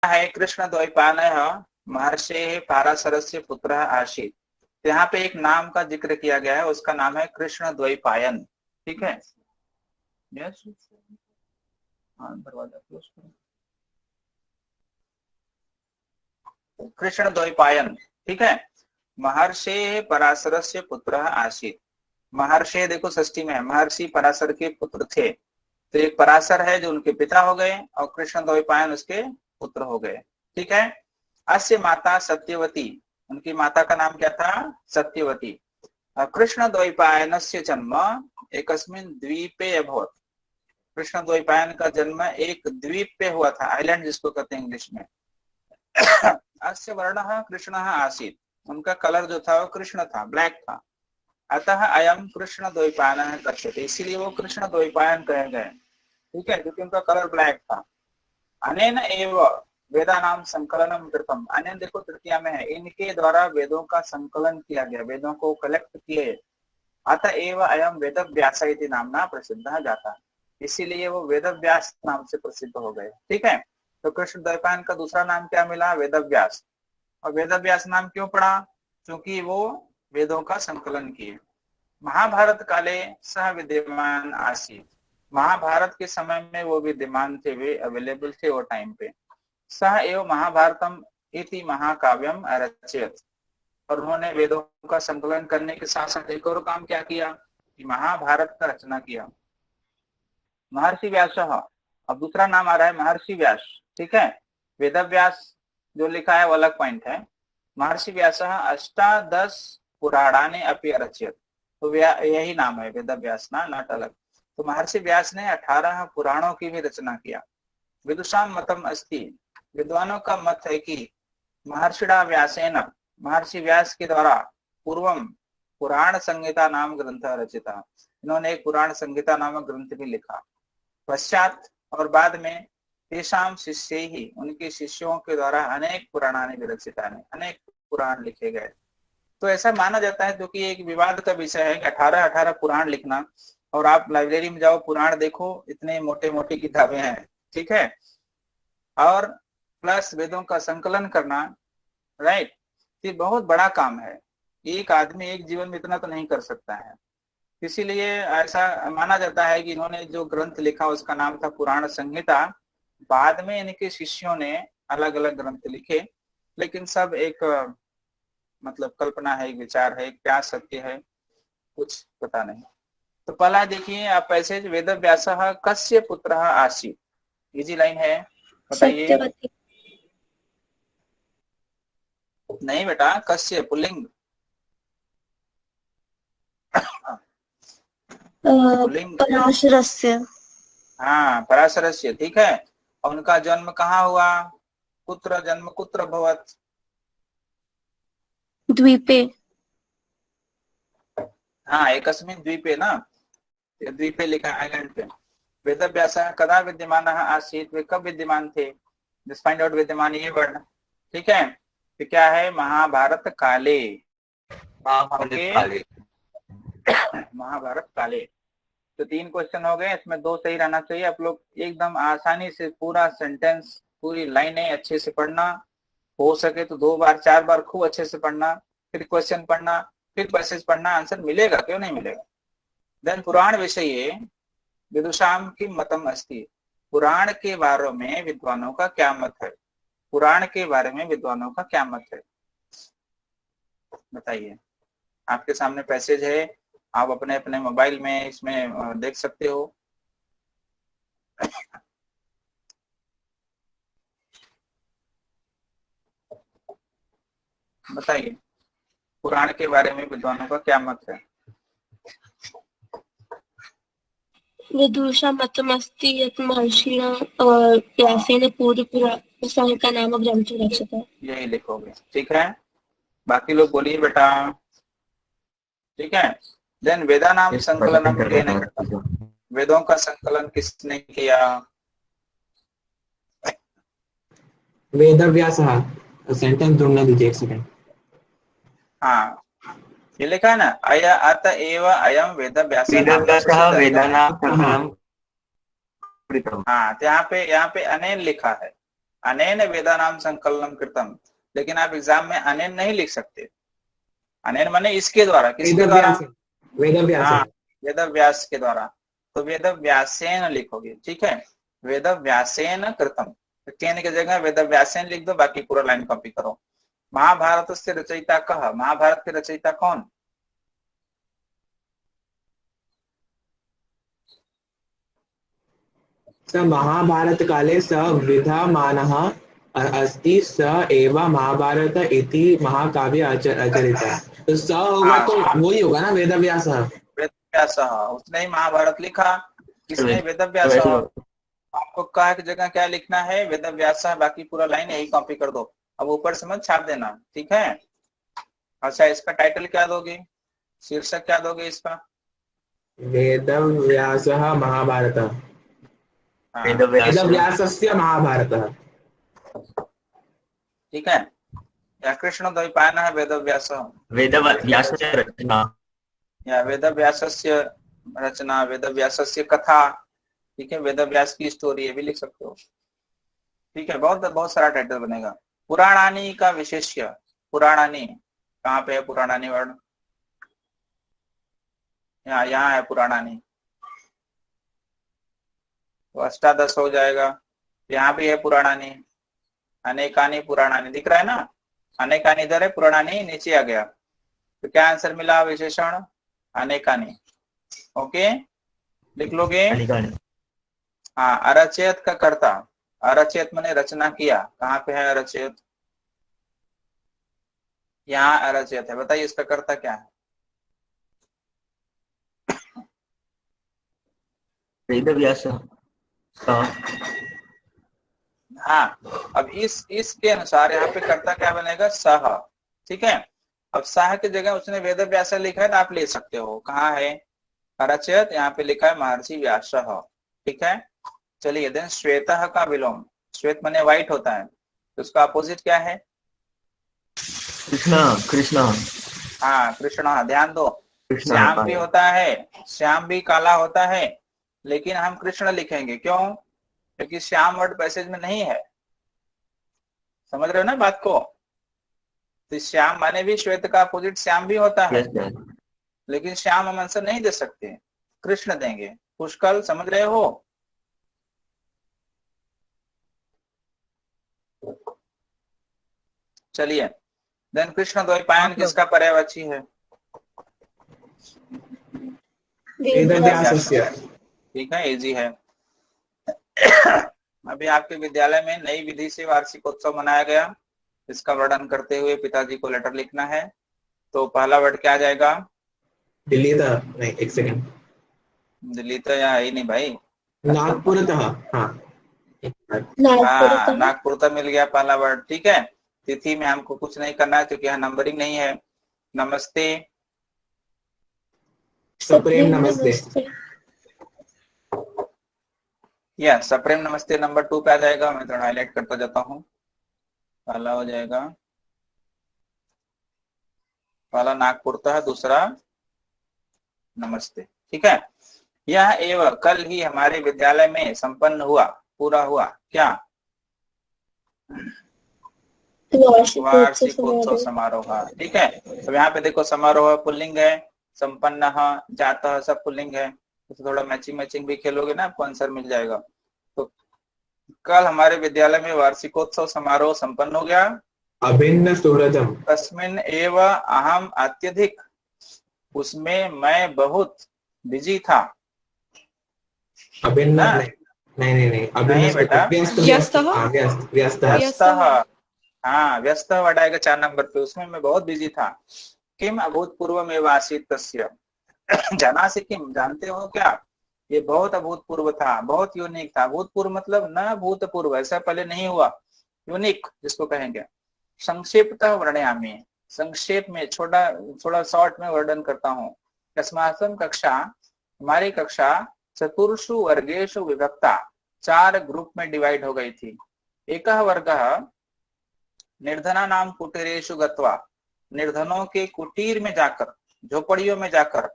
है कृष्ण द्वैपायनः महर्षि पाराशरस्य पुत्र आसीत्। यहाँ पे एक नाम का जिक्र किया गया है, उसका नाम है कृष्ण द्वैपायन। ठीक है, यस, हाँ दरवाजा क्लोज करो। कृष्ण द्वैपायन, ठीक है। महर्षि पराशरस्य पुत्र आसीत्। महर्षि देखो षष्ठी में है, महर्षि पराशर के पुत्र थे। तो एक पराशर है जो उनके पिता हो गए और कृष्ण द्वैपायन उसके पुत्र हो गए। ठीक है। अस्य माता सत्यवती, उनकी माता का नाम क्या था? सत्यवती। कृष्ण द्वैपायनस्य जन्म एकस्मिन् द्वीपे अभवत्। कृष्ण द्वैपायन का जन्म एक द्वीप पे हुआ था, आइलैंड जिसको कहते हैं इंग्लिश में। अस्य वर्णः कृष्णः आसीत्, उनका कलर जो था वो कृष्ण था, ब्लैक था। अतः अयम कृष्ण द्वैपायनः कथ्यते, इसीलिए वो कृष्ण द्वैपायन कहे गए। ठीक है, क्योंकि उनका कलर ब्लैक था। अनेन एव वेदानाम संकलनम कृतम, अनेन देखो तृतीया में है, इनके द्वारा वेदों का संकलन किया गया, वेदों को कलेक्ट किए। अतः एव अयम वेद व्यास इति नामना प्रसिद्ध जाता, इसीलिए वो वेद व्यास नाम से प्रसिद्ध हो गए। ठीक है, तो कृष्ण द्वैपायन का दूसरा नाम क्या मिला? वेद व्यास। और वेद व्यास नाम क्यों पड़ा? क्योंकि वो वेदों का संकलन किए। महाभारत काले सह विद्यमान आसीत्, महाभारत के समय में वो विद्यमान थे, वे अवेलेबल थे वो टाइम पे। सह एव महाभारतम इति महाकाव्यम अरचयत्, और उन्होंने वेदों का संकलन करने के साथ साथ एक और काम क्या किया कि महाभारत का रचना किया। महर्षि व्यास, अब दूसरा नाम आ रहा है महर्षि व्यास। ठीक है, वेद व्यास जो लिखा है वो अलग पॉइंट है। महर्षि व्यास अष्टादश पुराणानि अपि अरचयत्, तो यही नाम है वेद व्यास ना, नॉट अलग। तो महर्षि व्यास ने 18 पुराणों की भी रचना किया। विदुषाम मतम अस्ति, विद्वानों का मत है कि महर्षिणा व्यासेन, महर्षि व्यास के द्वारा पूर्वम पुराण संहिता नाम ग्रंथ रचिता, इन्होंने एक पुराण संहिता नामक ग्रंथ भी लिखा। पश्चात और बाद में तेषाम शिष्य ही, उनके शिष्यों के द्वारा अनेक पुराणानि विरचिता, अनेक पुराण लिखे गए। तो ऐसा माना जाता है, जो कि एक विवाद का विषय है कि 18 पुराण लिखना, और आप लाइब्रेरी में जाओ पुराण देखो, इतने मोटे मोटी किताबें हैं। ठीक है, और प्लस वेदों का संकलन करना, राइट, ये बहुत बड़ा काम है। एक आदमी एक जीवन में इतना तो नहीं कर सकता है। इसीलिए ऐसा माना जाता है कि इन्होंने जो ग्रंथ लिखा उसका नाम था पुराण संहिता। बाद में इनके शिष्यों ने अलग अलग ग्रंथ लिखे, लेकिन सब एक मतलब कल्पना है, एक विचार है, क्या सत्य है कुछ पता नहीं। तो पहला देखिए आप पैसेज, वेद व्यास कस्य पुत्र आसीत्, इजी लाइन है, बताइए। सत्यवती। नहीं बेटा, कस्य पुल्लिंग, पुल्लिंग। पराशरस्य। हाँ, पराशरस्य, ठीक है। और उनका जन्म कहाँ हुआ? कुत्र जन्म कुत्र भवत्? द्वीपे। हाँ, एकस्मिन् द्वीपे ना, द्वीपे लिखा आइलैंड पे। वेद व्यास कदा विद्यमान आसीत्, वे कब विद्यमान थे? जस्ट फाइंड आउट विद्यमान ये वर्ण। ठीक है, तो क्या है? महाभारत काले। ओके, महाभारत काले। तो 3 क्वेश्चन हो गए, इसमें 2 सही रहना चाहिए। आप लोग एकदम आसानी से पूरा सेंटेंस, पूरी लाइनें अच्छे से पढ़ना, हो सके तो 2 बार 4 बार खूब अच्छे से पढ़ना, फिर क्वेश्चन पढ़ना, फिर पैसेज पढ़ना, आंसर मिलेगा, क्यों नहीं मिलेगा। देन पुराण विषय विदुषाम की मतम अस्ति, पुराण के बारे में विद्वानों का क्या मत है? पुराण के बारे में विद्वानों का क्या मत है, बताइए। आपके सामने पैसेज है, आप अपने अपने मोबाइल में इसमें देख सकते हो। बताइए, पुराण के बारे में विद्वानों का क्या मत है? विदुषा मतमस्ति यत् महर्षिणा व्यासेन पूर्वपुराणसंहिता नामक ग्रंथ रचितः। यही लिखोगे, ठीक है। बाकी लोग बोलिए बेटा, ठीक है। देन वेदा नाम संकलनम केन कृतम, वेदों का संकलन किसने किया? वेद व्यास। सेंटेंस ढूंढने दीजिए एक सेकंड। हाँ, ये लिखा है ना, अय अत एव अयम वेद व्यास नाम प्रसिद्ध। वेदानाम संकलनम कृतम। हाँ, तो यहाँ पे अनेन लिखा है, अनेन वेदानाम संकलनम कृतम, लेकिन आप एग्जाम में अनेन नहीं लिख सकते। अनेन माने इसके द्वारा, किसके द्वारा? वेद व्यास हाँ, वेद व्यास के द्वारा। तो वेद व्यासेन लिखोगे, ठीक है, वेद व्यासेन कृतम, केन की जगह वेद व्यासेन लिख दो, बाकी पूरा लाइन कॉपी करो। महाभारत से रचयिता कह, महाभारत के रचयिता कौन? स महाभारत काले स विद्यमानः अस्ति, स एव महाभारत इति महाकाव्य अचरिता। तो स होगा तो वही होगा ना, वेद व्यास। वेद व्यास, उसने ही महाभारत लिखा। किसने? वेद व्यास। आपको कहा की जगह क्या लिखना है? वेद व्यास, बाकी पूरा लाइन यही कॉपी कर दो। अब ऊपर से मत छाप देना, ठीक है। अच्छा, इसका टाइटल क्या दोगे, शीर्षक क्या दोगे इसका? वेद व्यास महाभारत, हाँ, वेद व्यासस्य महाभारत, ठीक है। या कृष्ण द्वैपायन है वेद व्यास, वेद व्यासस्य रचना, या वेद व्यासस्य रचना, वेद व्यासस्य कथा, ठीक है, वेद व्यास की स्टोरी, ये भी लिख सकते हो, ठीक है। बहुत बहुत सारा टाइटल बनेगा। पुराणानी का विशेष्य, पुराणानी कहाँ पे है? पुराणानी वर्ड यहाँ है पुराणानी, तो अष्टादश हो जाएगा। यहाँ भी है पुराणानी, अनेकानी पुराणानी, दिख रहा है ना, अनेकानी इधर है, पुराणानी नीचे आ गया। तो क्या आंसर मिला? विशेषण अनेकानी। ओके, लिख लोगे। हाँ, अरचयत का कर्ता, अरचयत मैंने रचना किया, कहाँ पे है अरचयत? यहाँ अरचयत है, बताइए इसका कर्ता क्या है? वेद व्यास। हाँ, अब इसके अनुसार यहाँ पे कर्ता क्या बनेगा? सह, ठीक है। अब सह की जगह उसने वेद व्यास लिखा है तो आप ले सकते हो, कहाँ है अरचयत, यहाँ पे लिखा है महर्षि व्यास, ठीक है। चलिए, देन श्वेत का विलोम, श्वेत माने व्हाइट होता है, तो उसका अपोजिट क्या है? कृष्ण, कृष्ण। हाँ, कृष्ण, ध्यान दो, कृष्ण श्याम भी होता है, श्याम भी काला होता है, लेकिन हम कृष्ण लिखेंगे, क्यों? क्योंकि श्याम वर्ड पैसेज में नहीं है, समझ रहे हो ना बात को? तो श्याम माने भी श्वेत का अपोजिट श्याम भी होता है, लेकिन श्याम हम आंसर नहीं दे सकते, कृष्ण देंगे। पुष्कल, समझ रहे हो? चलिए, देन कृष्ण द्वैपायन किसका पर्यायवाची है? वेद व्यासस्य, ठीक है, इजी है। अभी आपके विद्यालय में नई विधि से वार्षिकोत्सव मनाया गया, इसका वर्णन करते हुए पिताजी को लेटर लिखना है। तो पहला वर्ड क्या आ जाएगा? दिल्लीतः, नहीं एक सेकंड, दिल्ली तो यहाँ है ही नहीं भाई, नागपुरतः। हाँ, नागपुर तो मिल गया पहला वर्ड, ठीक है। तिथि में हमको कुछ नहीं करना है क्योंकि यहाँ नंबरिंग नहीं है। नमस्ते, सप्रेम नमस्ते, या सप्रेम नमस्ते नंबर 2 पे आ जाएगा। मैं थोड़ा हाईलाइट करता जाता हूँ। पहला हो जाएगा, पहला नागपुरतः, दूसरा नमस्ते, ठीक है। यह एवं कल ही हमारे विद्यालय में संपन्न हुआ, पूरा हुआ क्या? वार्षिकोत्सव समारोह, ठीक है। तो यहाँ पे देखो, समारोह पुल्लिंग है, संपन्न, जाता सब पुल्लिंग है, तो थोड़ा मैचिंग भी खेलोगे ना, आपको आंसर मिल जाएगा। तो कल हमारे विद्यालय में वार्षिकोत्सव समारोह संपन्न हो गया। अभिन्न सुहृदम, तस्मिन् एव अहम अत्यधिक, उसमें मैं बहुत बिजी था। अभिन्न नहीं, नहीं बेटा, व्यस्त, हाँ, व्यस्त वर्ड आएगा 4 नंबर पे, उसमें मैं बहुत बिजी था। किम अभूतपूर्व में आसीत तस्य, जाना से किम, जानते हो क्या? ये बहुत अभूतपूर्व था, बहुत यूनिक था। भूतपूर्व मतलब न भूतपूर्व, ऐसा पहले नहीं हुआ, यूनिक जिसको कहेंगे। संक्षिप्तः वर्णयामि, संक्षेप में, थोड़ा शॉर्ट में वर्णन करता हूँ। अस्माकं कक्षा, हमारी कक्षा चतुर्षु वर्गेषु विभक्ता, 4 ग्रुप में डिवाइड हो गई थी। एकः वर्गः निर्धना नाम कुटीरेषु गत्वा, निर्धनों के कुटीर में जाकर, झोपड़ियों में जाकर,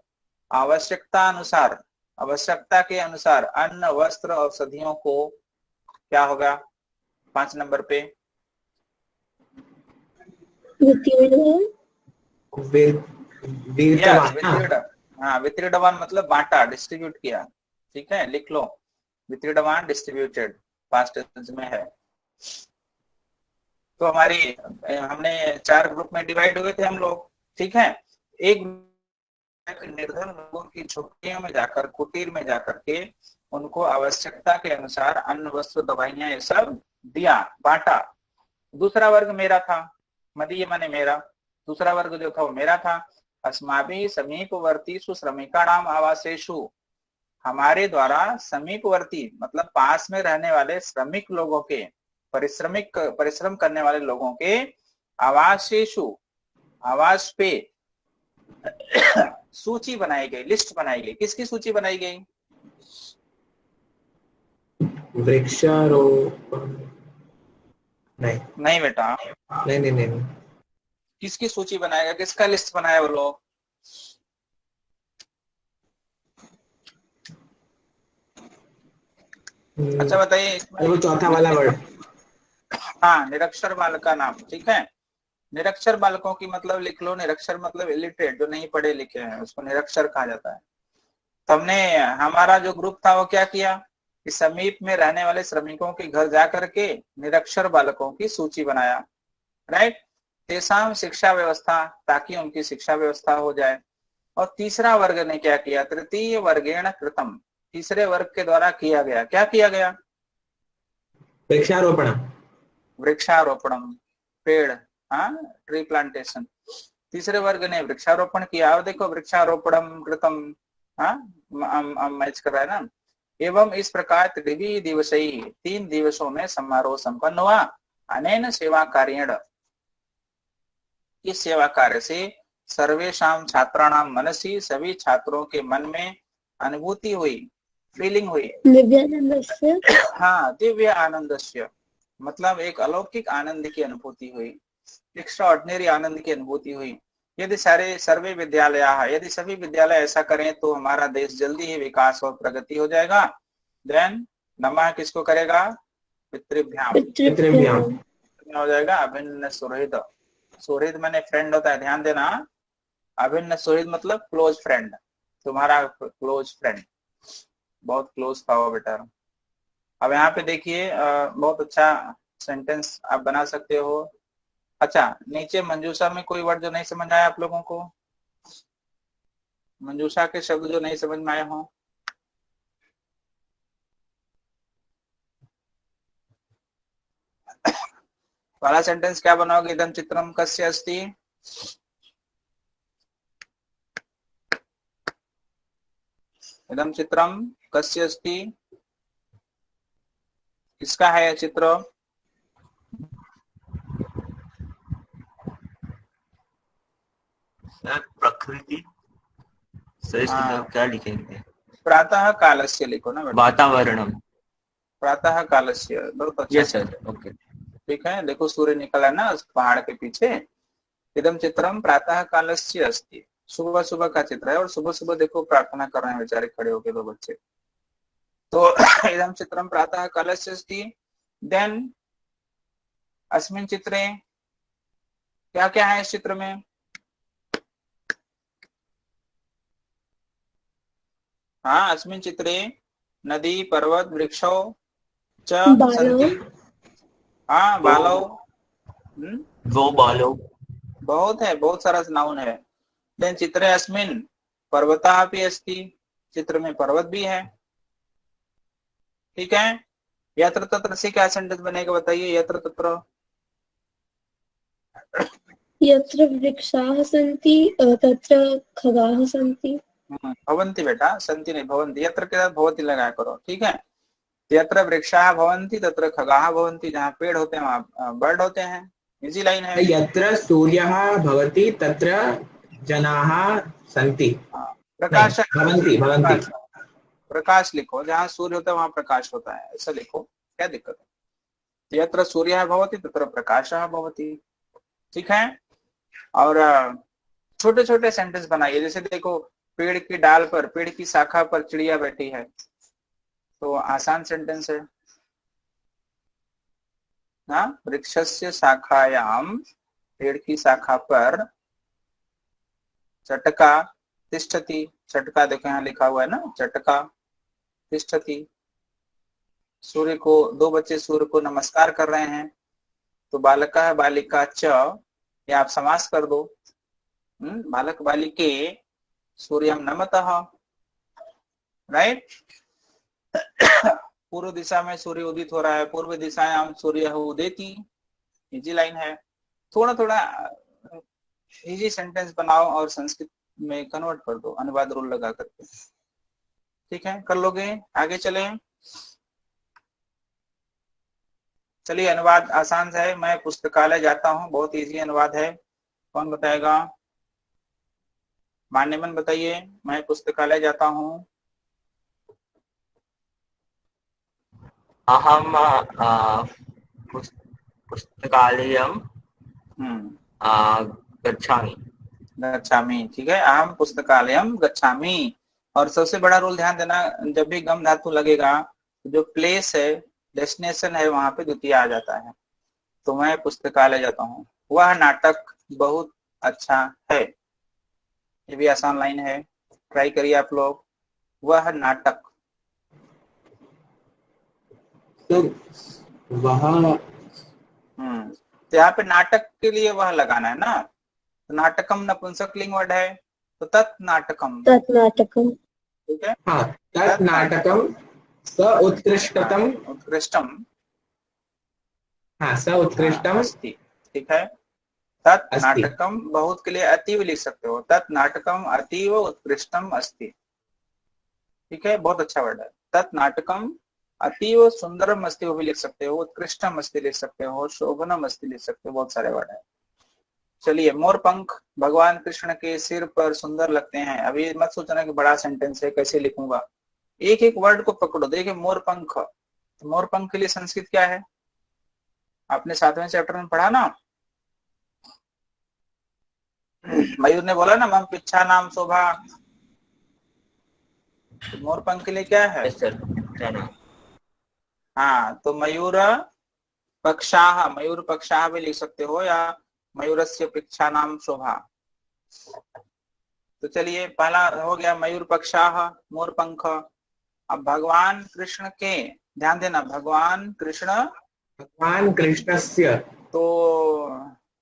आवश्यकता अनुसार, आवश्यकता के अनुसार अन्न वस्त्र औषधियों को क्या होगा? 5 नंबर पे। वितीर्णवान्। वीरवान ना? हाँ, वितीर्णवान मतलब बांटा, डिस्ट्रीब्यूट किया। ठीक है, लिख लो, वितीर्णवान डिस्ट्रीब्यूटेड, पास्ट टेंस में है। तो हमने 4 ग्रुप में डिवाइड हुए थे हम लोग। ठीक है, एक निर्धन लोगों की झोपड़ियों में जाकर, कुटीर में जाकर के उनको आवश्यकता के अनुसार अन्न, वस्त्र, दवाइयां ये सब दिया, बांटा। दूसरा वर्ग मेरा था, मदीय माने मेरा, दूसरा वर्ग जो था वो मेरा था। अस्माभि समीपवर्तीषु श्रमिकाणाम आवासेषु, हमारे द्वारा समीपवर्ती मतलब पास में रहने वाले श्रमिक लोगों के, परिश्रम करने वाले लोगों के आवासेषु, आवास पे सूची बनाई गई, लिस्ट बनाई गई। किसकी सूची बनाई गई? वृक्षारोपण नहीं, नहीं बेटा, नहीं नहीं नहीं, किसकी सूची बनाएगा, किसका लिस्ट बनाया वो लोग? अच्छा बताइए। वो चौथा वाला वर्ड। हाँ, निरक्षर बालक का नाम। ठीक है, निरक्षर बालकों की मतलब लिख लो, निरक्षर मतलब इलिटरेट, जो नहीं पढ़े लिखे हैं, उसको निरक्षर कहा जाता है। तो हमने, हमारा जो ग्रुप था वो क्या किया कि समीप में रहने वाले श्रमिकों के घर जाकर के निरक्षर बालकों की सूची बनाया। राइट, तेसाम शिक्षा व्यवस्था, ताकि उनकी शिक्षा व्यवस्था हो जाए। और तीसरा वर्ग ने क्या किया? तृतीय वर्गेण कृतम, तीसरे वर्ग के द्वारा किया गया। क्या किया गया? वृक्षारोपण। वृक्षारोपणम, पेड़, हाँ, ट्री प्लांटेशन। तीसरे वर्ग ने वृक्षारोपण किया। और देखो, वृक्षारोपणम कृतम, हाँ, मैच कर रहा है ना। एवं इस प्रकार त्रिवी दिवसई, 3 दिवसों में समारोह संपन्न हुआ। अनेन सेवा कार्येण, इस सेवा कार्य से सर्वेशाम छात्राणाम मनसी, सभी छात्रों के मन में अनुभूति हुई, फीलिंग हुई। दिव्यानंदस्य। हाँ, दिव्य आनंदस्य मतलब एक अलौकिक आनंद की अनुभूति हुई, एक्स्ट्रा ऑर्डिनरी आनंद की अनुभूति हुई। यदि सर्वे विद्यालय, यदि सभी विद्यालय ऐसा करें तो हमारा देश जल्दी ही विकास और प्रगति हो जाएगा। देन नमः किसको करेगा? पितृभ्याम। पितृभ्याम। हो जाएगा अभिन्न सुहृद। सुहृद माने फ्रेंड होता है, ध्यान देना। अभिन्न सुहृद मतलब क्लोज फ्रेंड, तुम्हारा क्लोज फ्रेंड, बहुत क्लोज था वो बेटा। अब यहाँ पे देखिए, बहुत अच्छा सेंटेंस आप बना सकते हो। अच्छा, नीचे मंजूषा में कोई वर्ड जो नहीं समझ आया आप लोगों को? मंजूषा के शब्द जो नहीं समझ में आए हों? पहला सेंटेंस क्या बनाओगे? इदं चित्रम कस्य अस्ति? इदं चित्रम कस्य अस्ति? किसका है यह चित्र? प्रकृति सर, इसमें क्या लिखेंगे? प्रातः कालस्य लिखो ना बेटा। वातावरणम। प्रातः कालस्य, बहुत अच्छा। Yes sir, okay. ठीक है, देखो सूर्य निकला ना उस पहाड़ के पीछे। इदं चित्रम प्रातः कालस्य अस्ति, सुबह सुबह का चित्र है। और सुबह सुबह देखो प्रार्थना कर रहे हैं बेचारे खड़े होके 2 बच्चे। तो इदं चित्रम प्रातः कालस्य अस्ति। देन अस्मिन् चित्रे क्या क्या है इस चित्र में? हाँ, अस्मिन् चित्रे नदी, पर्वत, वृक्षो च सन्ति। हाँ, बालव, वो बालो, बहुत है, बहुत सारा नाउन है। देन चित्रे अस्मिन् पर्वतः अपि अस्ति, चित्र में पर्वत भी है। ठीक है, यत्र तत्र से क्या सेंटेंस बनेगा बताइए? यत्र तत्र, यत्र वृक्षाः सन्ति तत्र खगाः सन्ति। भवन्ति बेटा, सन्ति नहीं, भवन्ति। यत्र के साथ भवति लगाया करो। ठीक है, यत्र वृक्षाः भवन्ति तत्र खगाः भवन्ति, जहाँ पेड़ होते हैं वहाँ बर्ड होते हैं। इजी लाइन है। यत्र सूर्यः भवति तत्र जनाः सन्ति। प्रकाश, भवन्ति भवन्ति। प्रकाश लिखो, जहाँ सूर्य होता है वहां प्रकाश होता है, ऐसा लिखो, क्या दिक्कत है? यत्र सूर्यः भवति तत्र प्रकाशः भवति। ठीक है, और छोटे छोटे सेंटेंस बनाइए। जैसे देखो, पेड़ की डाल पर, पेड़ की शाखा पर चिड़िया बैठी है, तो आसान सेंटेंस है। हाँ, वृक्षस्य शाखायाम, पेड़ की शाखा पर, चटका तिष्ठति, चटका देखो यहाँ लिखा हुआ है ना, चटका तिष्ठति। सूर्य को, दो बच्चे सूर्य को नमस्कार कर रहे हैं, तो बालका बालिका च, ये आप समास कर दो। बालक बालिके सूर्यम नमतः, राइट। पूर्व दिशा में सूर्य उदित हो रहा है, पूर्व दिशायाम सूर्य उदेति, इजी लाइन है। थोड़ा थोड़ा इजी सेंटेंस बनाओ और संस्कृत में कन्वर्ट कर दो अनुवाद रूल लगा करके, ठीक है, कर लोगे। आगे चले, चलिए अनुवाद आसान सा है। मैं पुस्तकालय जाता हूँ, बहुत इजी अनुवाद है। कौन बताएगा? मान्यमन बताइए, मैं पुस्तकालय जाता हूँ। अहम पुस्तकालयम गच्छामि। गच्छामि, ठीक है, अहम पुस्तकालयम गच्छामि। और सबसे बड़ा रूल ध्यान देना, जब भी गम धातु लगेगा, जो प्लेस है, डेस्टिनेशन है, वहां पे द्वितीय आ जाता है। तो मैं पुस्तकालय जाता हूँ। वह नाटक बहुत अच्छा है, ये भी आसान लाइन है, ट्राई करिए आप लोग। वह नाटक, तो वह, तो यहाँ पे नाटक के लिए वह लगाना है ना, तो नाटकम नपुंसकलिंग वर्ड है, तो तत् नाटकम, तत्नाटकम, ठीक है। हाँ, तत् नाटकम स उत्कृष्टतम, उत्कृष्टम, हाँ, स उत्कृष्टम अस्ति, ठीक है। तत् अस्ति। नाटकम, बहुत के लिए अतीव लिख सकते हो, तत् नाटकम अतीव उत्कृष्टम अस्ति, ठीक है, बहुत अच्छा वर्ड है। तत् नाटकम अतीव सुंदरम अस्ति, वो भी लिख सकते हो, उत्कृष्टम अस्ति लिख सकते हो, शोभनम अस्ति लिख सकते हो, बहुत सारे वर्ड है। चलिए, मोर पंख भगवान कृष्ण के सिर पर सुंदर लगते हैं। अभी मत सोचना कि बड़ा सेंटेंस है, कैसे लिखूंगा, एक एक वर्ड को पकड़ो। देखिए, मोर पंख, तो मोर पंख के लिए संस्कृत क्या है? आपने 7वें चैप्टर में पढ़ा ना, मयूर ने बोला ना, मम पिच्छा नाम शोभा, तो मोर पंख के लिए क्या है? Yes sir. हाँ, तो मयूर पक्षाः, मयूर पक्षाः भी लिख सकते हो, या मयूरस्य पृच्छा नाम शोभा। तो चलिए, पहला हो गया मयूर पक्षाः, मोर पंख। अब भगवान कृष्ण के, ध्यान देना, भगवान कृष्ण, भगवान कृष्णस्य, तो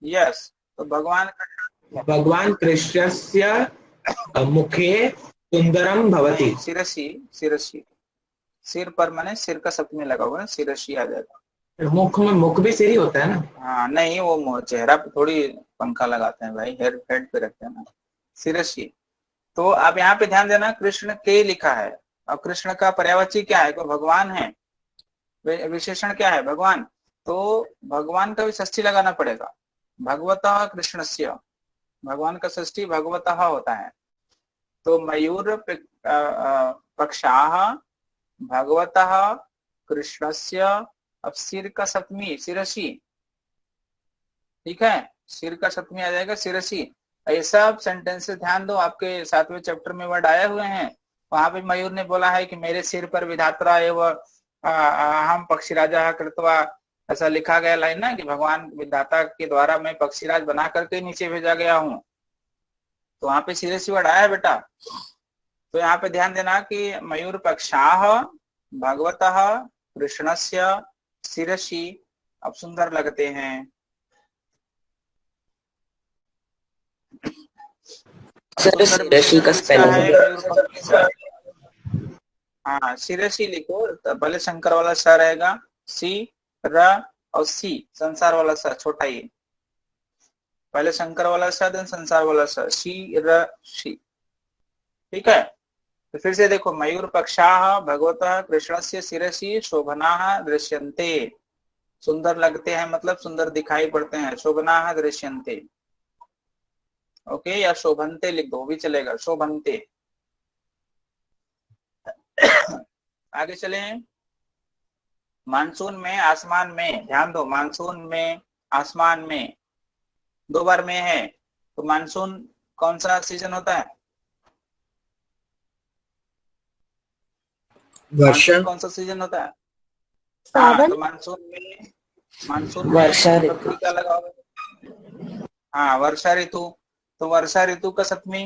यस, तो भगवान कृष्णस्य मुखे सुंदरम भवति। शिरसी, शिरसी, सिर पर मैंने सिर का सप्तमी लगा हुआ है, शिरसी आ जाएगा। मुख में, मुख भी सिर ही होता है ना। हाँ नहीं, वो चेहरा पे थोड़ी पंखा लगाते हैं भाई, हेड पे रखते हैं ना, शिरसी। तो अब यहाँ पे ध्यान देना, कृष्ण के लिखा है, अब कृष्ण का पर्यायवाची क्या है? कोई भगवान है, विशेषण क्या है? भगवान, तो भगवान का भी षष्ठी लगाना पड़ेगा। भगवतः कृष्णस्य, भगवान का षष्ठी भगवतः होता है। तो मयूर पक्षाः भगवतः कृष्णस्य, अब सिर का सप्तमी शिरसी, ठीक है, सिर का सप्तमी आ जाएगा शिरसी। ऐसा सेंटेंस से ध्यान दो, आपके 7वें चैप्टर में वर्ड आए हुए हैं, वहां पे मयूर ने बोला है कि मेरे सिर पर विधात्रा एवं हम पक्षीराजा कृत्वा, ऐसा लिखा गया लाइन ना, कि भगवान विधाता के द्वारा मैं पक्षीराज बना करके नीचे भेजा गया हूँ, तो वहां पे शिरसी वर्ड आया बेटा। तो यहाँ पे ध्यान देना कि मयूर पक्षाः भगवतः कृष्णस्य शिरसी, अब सुंदर लगते हैं। सर शिरसी का स्पेलिंग, हाँ, शिरसी लिखो, तो पहले शंकर वाला स रहेगा, सी र और सी, संसार वाला स छोटा ही, पहले शंकर वाला स देन संसार वाला स, सी र सी, ठीक है। तो फिर से देखो, मयूर पक्षाः भगवतः कृष्णस्य शिरसी शोभनाः दृश्यन्ते, सुंदर लगते हैं मतलब सुंदर दिखाई पड़ते हैं, शोभनाः दृश्यन्ते, ओके, या शोभन्ते लिख दो भी चलेगा, शोभन्ते। आगे चले, मानसून में आसमान में, ध्यान दो, मानसून में आसमान में, दो बार में है, तो मानसून कौन सा सीजन होता है? वर्षा, मानसून कौन सा सीजन होता है? हाँ, सावन, तो मानसून में मानसून वर्षा में ऋतु। सप्तमी क्या लगाओगे? हाँ, वर्षा ऋतु। तो वर्षा ऋतु का सप्तमी,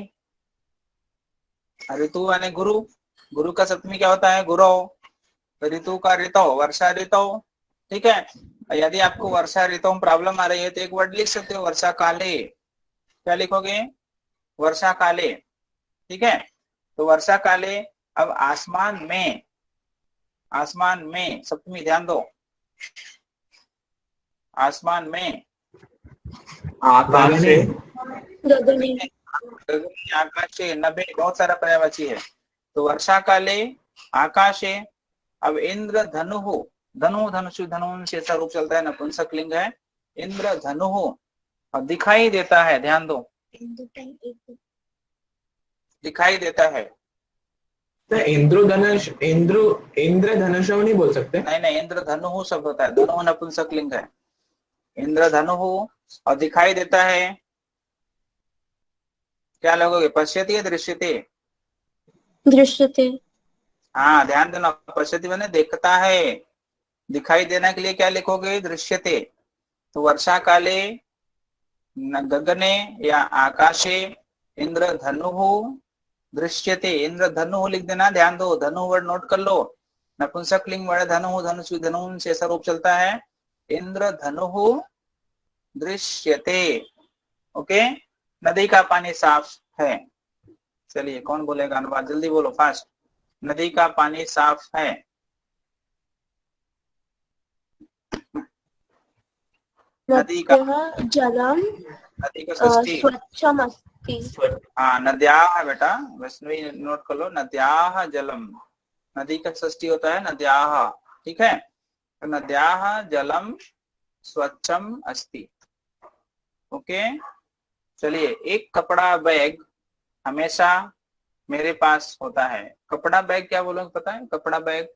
ऋतु यानी गुरु, गुरु का सप्तमी क्या होता है? गुरु। तो ऋतु का ऋतु, वर्षा ऋतु। ठीक है। यदि आपको वर्षा ऋतु में प्रॉब्लम आ रही है तो एक वर्ड लिख सकते हो, वर्षा काले। क्या लिखोगे? वर्षा काले। ठीक है। तो वर्षा काले। अब आसमान में, आसमान में सप्तमी, ध्यान दो, आसमान में, आकाश से, गगने गगने, आकाशे, नभे, बहुत सारा पर्यायवाची है। तो वर्षा काले, आकाशे। अब इंद्र धनुः, धनु, धनुषु, धनुष ऐसा रूप चलता है, नपुंसक लिंग है। इंद्र धनुः, अब दिखाई देता है, ध्यान दो, दिखाई देता है। तो इंद्रधनुष, इंद्रधनुष नहीं बोल सकते? नहीं नहीं, इंद्र धनुः शब्द होता है, धनुः नपुंसक लिंग है। इंद्र धनुः, और दिखाई देता है। क्या लगोगे? पश्यति या दृश्यते? दृश्यते। हाँ, ध्यान देना, पश्यति मैंने देखता है, दिखाई देने के लिए क्या लिखोगे? दृश्यते। तो वर्षा काले, गगने या आकाशे, इंद्र धनुः दृश्यते। इंद्र धनुः लिख देना, ध्यान दो, धनु वर्ड नोट कर लो। नपुंसक लिंग वर्ड धनुः, धनुषु, धनुष ऐसा रूप चलता है। इंद्र धनुः दृश्यते। ओके। नदी का पानी साफ है। चलिए, कौन बोलेगा अनुवाद? जल्दी बोलो, फास्ट। नदी का पानी साफ है। नदी का, जलम नदी का षष्ठी, स्वच्छमस्ति। हाँ, नद्याः बेटा, वैष्णवी नोट कर लो, नद्याः जलम। नदी का षष्ठी होता है नद्याः। ठीक है। तो नद्याः जलम स्वच्छम अस्ति। ओके। चलिए, एक कपड़ा बैग हमेशा मेरे पास होता है। कपड़ा बैग क्या बोलोगे पता है? कपड़ा बैग,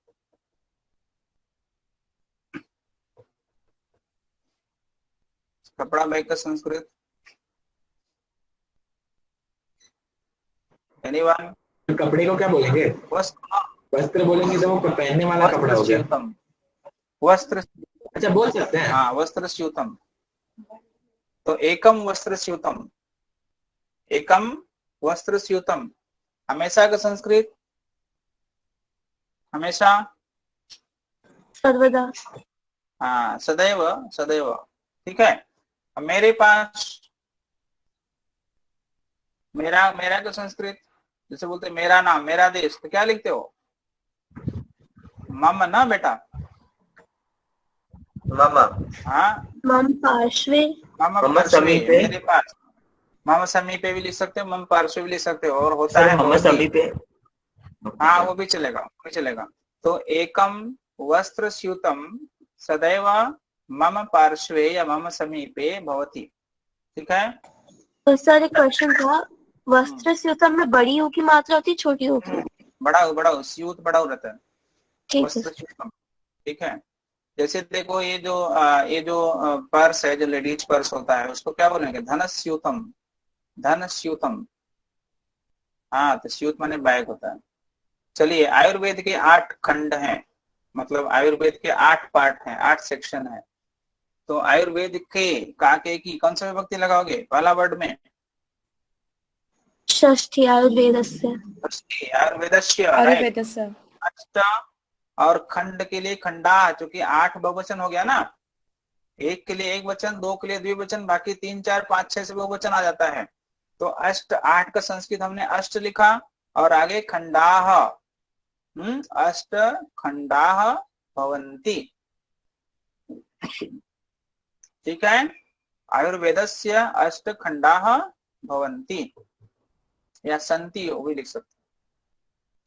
कपड़ा बैग का संस्कृत एनीवन? कपड़े को क्या बोलेंगे? वस्त्र बोलेंगे तो वो पहनने वाला कपड़ा हो गया। वस्त्रस्यूतम, वस्त्र, अच्छा, बोल सकते हैं। हाँ, वस्त्रस्यूतम। तो एकम वस्त्रस्यूतम, एकम वस्त्रस्यूतम, हमेशा का संस्कृत? हमेशा, सर्वदा। हाँ, सदैव, सदैव। ठीक है। मेरे पास, मेरा, मेरा का संस्कृत जैसे बोलते मेरा नाम, मेरा देश, तो क्या लिखते हो? मम ना बेटा? मम, हाँ, मम पार्श्वे, मम मम पार्श्वे, समीपे। मेरे पास। मम समीपे भी लिख सकते हो, मम पार्श्वे भी लिख सकते हो, और होता सर है मम भवति। समीपे। हाँ, वो भी चलेगा, वो भी चलेगा। तो एकम वस्त्र स्यूतम सदैव मम पार्श्वे या मम समीपे भवति। ठीक है। सर एक क्वेश्चन था, वस्त्र स्यूतम में बड़ी ऊ की मात्रा होती है, छोटी ऊ की? बड़ा, बड़ा, स्यूत बड़ा रहता है, ठीक वस्त्र है। स्यूतम। ठीक है। जैसे देखो, ये जो पर्स है, जो लेडीज पर्स होता है, उसको क्या बोलेंगे? धनस्यूतम, धनस्यूतम। हाँ, तो स्यूत माने बैग होता है। चलिए, आयुर्वेद के 8 खंड हैं, मतलब आयुर्वेद के 8 पार्ट हैं, 8 सेक्शन है। तो आयुर्वेद के काके की कौन सा विभक्ति लगाओगे पहला वर्ड में? षष्ठी आयुर्वेदस्य। आयुर्वेदस्य, राइट। अष्ट, और खंड के लिए खंडा, क्योंकि 8 बहुवचन हो गया ना। एक के लिए एक वचन, दो के लिए द्विवचन, बाकी 3, 4, 5, 6 से बहुवचन आ जाता है। तो अष्ट, 8 का संस्कृत हमने अष्ट लिखा, और आगे खंडाः, अष्ट खंडाः भवन्ति। ठीक है। आयुर्वेदस्य अष्ट खंडाः भवन्ति या सन्ति, वो भी लिख सकते।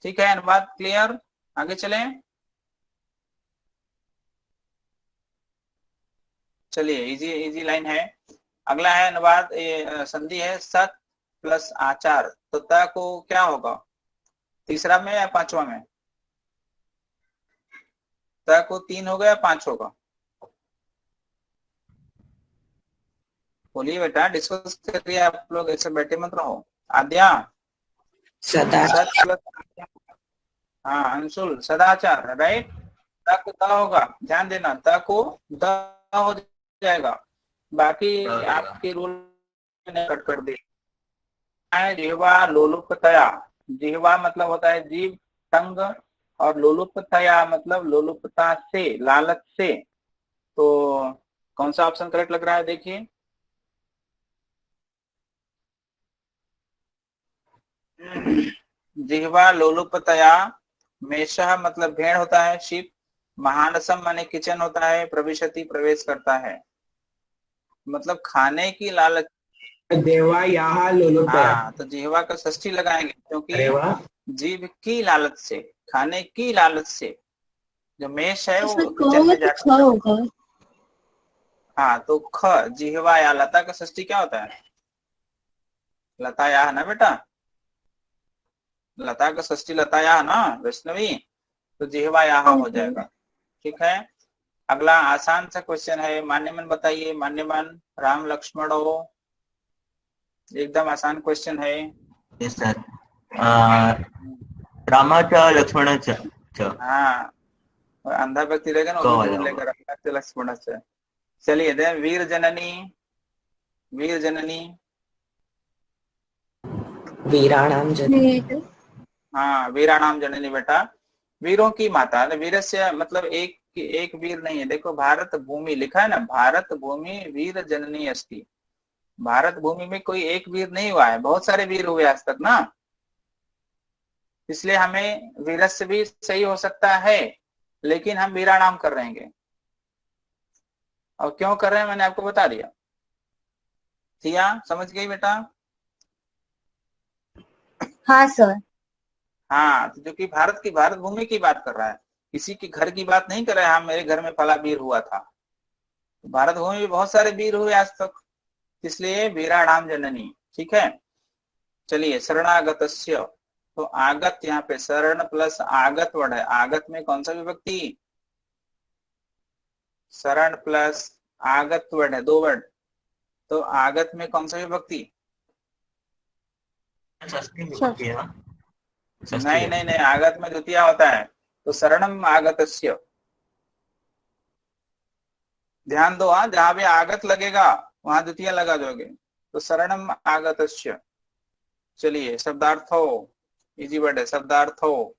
ठीक है, अनुवाद क्लियर? आगे चलें। चलिए, इजी इजी लाइन है। अगला है अनुवाद, संधि है सत प्लस आचार। तो त को क्या होगा? तीसरा में या पांचवा में? त को 3 होगा या 5 होगा? बोलिए बेटा, डिस्कस करिए आप लोग, ऐसे बैठे मत रहो। आद्या, सदा, सत प्लस, हाँ, अंशुल, सदाचार, राइट। त को द होगा, ध्यान देना, त को द हो जाएगा, बाकी आपके रूल ने कट कर दी। जिह्वा लोलुपतया, जिह्वा मतलब होता है जीव, टंग, और लोलुपतया मतलब लोलुपता से, लालच से। तो कौन सा ऑप्शन करेक्ट लग रहा है देखिए। जिह्वा लोलुपतया, मेषः मतलब भेड़ होता है, शीप, महानसम माने किचन होता है, प्रविशति प्रवेश करता है, मतलब खाने की लालच। देवा यहाँ लोलुपया। हाँ, तो जिह्वा का षष्ठी लगाएंगे अरे क्योंकि वाह। जीव की लालच से, खाने की लालच से। जो मेष है इसमें वो क किचन होगा में तो जाकर, ख होगा। हाँ तो ख, जिह्वा या, लता का षष्ठी क्या होता है, लता या ना बेटा, लता का षष्ठी लता या ना वैष्णवी, तो जिह्वा यहाँ हो जाएगा। ठीक है, अगला आसान सा क्वेश्चन है, मान्यमन बताइए, मान्यमन राम लक्ष्मण हो, एकदम आसान क्वेश्चन है। Yes sir. रामाच लक्ष्मणच च। हाँ, और अंधा व्यक्ति रहेगा ना, वो भी जोड़ लेकर लक्ष्मण से। चलिए दे, वीर जननी, वीर जननी, वीराणाम जननी। हाँ वीराणाम जननी बेटा, वीरों की माता। वीरस्य मतलब एक वीर नहीं है, देखो भारत भूमि लिखा है ना, भारत भूमि वीर जननी अस्ति। भारत भूमि में कोई एक वीर नहीं हुआ है, बहुत सारे वीर हुए आज तक ना, इसलिए हमें वीरस्य भी सही हो सकता है, लेकिन हम वीराणाम कर रहेंगे। और क्यों कर रहे हैं मैंने आपको बता दिया। सिया समझ गई बेटा। हाँ सर। हाँ, तो जो कि भारत भूमि की बात कर रहा है, किसी के घर की बात नहीं कर रहा है, हाँ मेरे घर में फला वीर हुआ था। भारत भूमि में बहुत सारे वीर हुए आज तक, इसलिए वीराणाम जननी। ठीक है, चलिए शरणागतस्य, तो आगत, यहाँ पे शरण प्लस आगत वर्ड है, आगत में कौन सा विभक्ति, शरण प्लस आगत वर्ड है, दो वर्ड, तो आगत में कौन सा विभक्ति, नहीं नहीं नहीं, आगत में द्वितीय होता है, तो शरणम आगतस्य। ध्यान दो, हाँ जहां भी आगत लगेगा वहां द्वितीय लगा दोगे, तो शरणम आगतस्य। चलिए शब्दार्थो, इजी वर्ड है शब्दार्थो,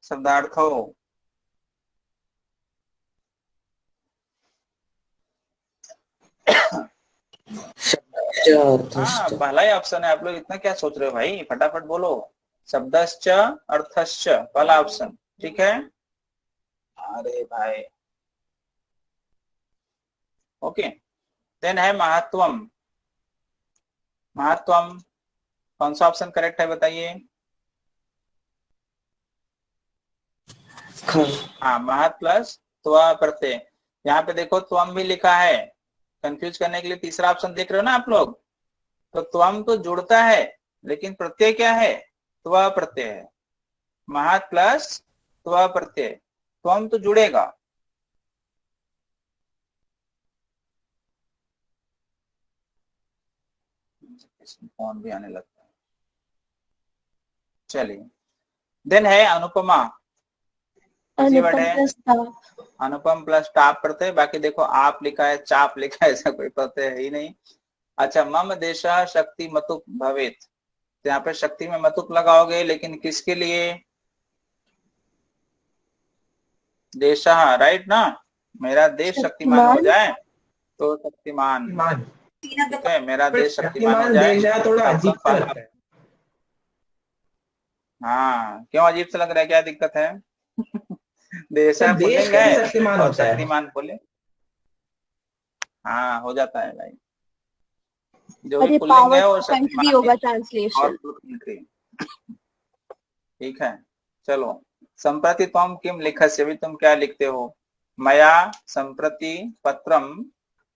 शब्दार्थो, हाँ पहला ही ऑप्शन है, आप लोग इतना क्या सोच रहे हो भाई, फटाफट बोलो। शब्दश्च अर्थश्च, पहला ऑप्शन। ठीक है, अरे भाई ओके। देन है महत्वम, महत्वम कौन सा ऑप्शन करेक्ट है बताइए। हाँ, महत प्लस त्व प्रत्यय, यहाँ पे देखो त्वम भी लिखा है, कंफ्यूज करने के लिए तीसरा ऑप्शन देख रहे हो ना आप लोग, तो त्वम तो जुड़ता है, लेकिन प्रत्यय क्या है, त्व प्रत्यय है, महत प्लस त्व प्रत्यय, त्वम तो जुड़ेगा। फोन भी आने लगता है। चलिए, देन है अनुपमा, इजी वर्ड है, अनुपम प्लस टाप प्रत्यय, बाकी देखो आप लिखा है, चाप लिखा है, ऐसा कोई प्रत्यय है ही नहीं। अच्छा, मम देशः शक्ति मतुप भवेत, तो यहाँ पे शक्ति में मतुप लगाओगे, लेकिन किसके लिए, देशः, राइट ना, मेरा देश शक्तिमान हो जाए तो शक्तिमान, ठीक है, मेरा देश शक्तिमान हो जाए, देश थोड़ा अजीब सा पहला। लगता है। हाँ क्यों अजीब सा लग रहा है, क्या दिक्कत है। देश देश पुल्लिंग कैसे है शक्तिमान और होता है? शक्तिमान पुल्लिंग, हाँ हो जाता है भाई, जो भी अरे पुल्लिंग पावर है वो कंट्री शक्तिमान होगा है, और ट्रांसलेशन। कंट्री। ठीक है, चलो, संप्रति त्वम किम लिखस्य, अभी तुम क्या लिखते हो, मया संप्रति पत्रम,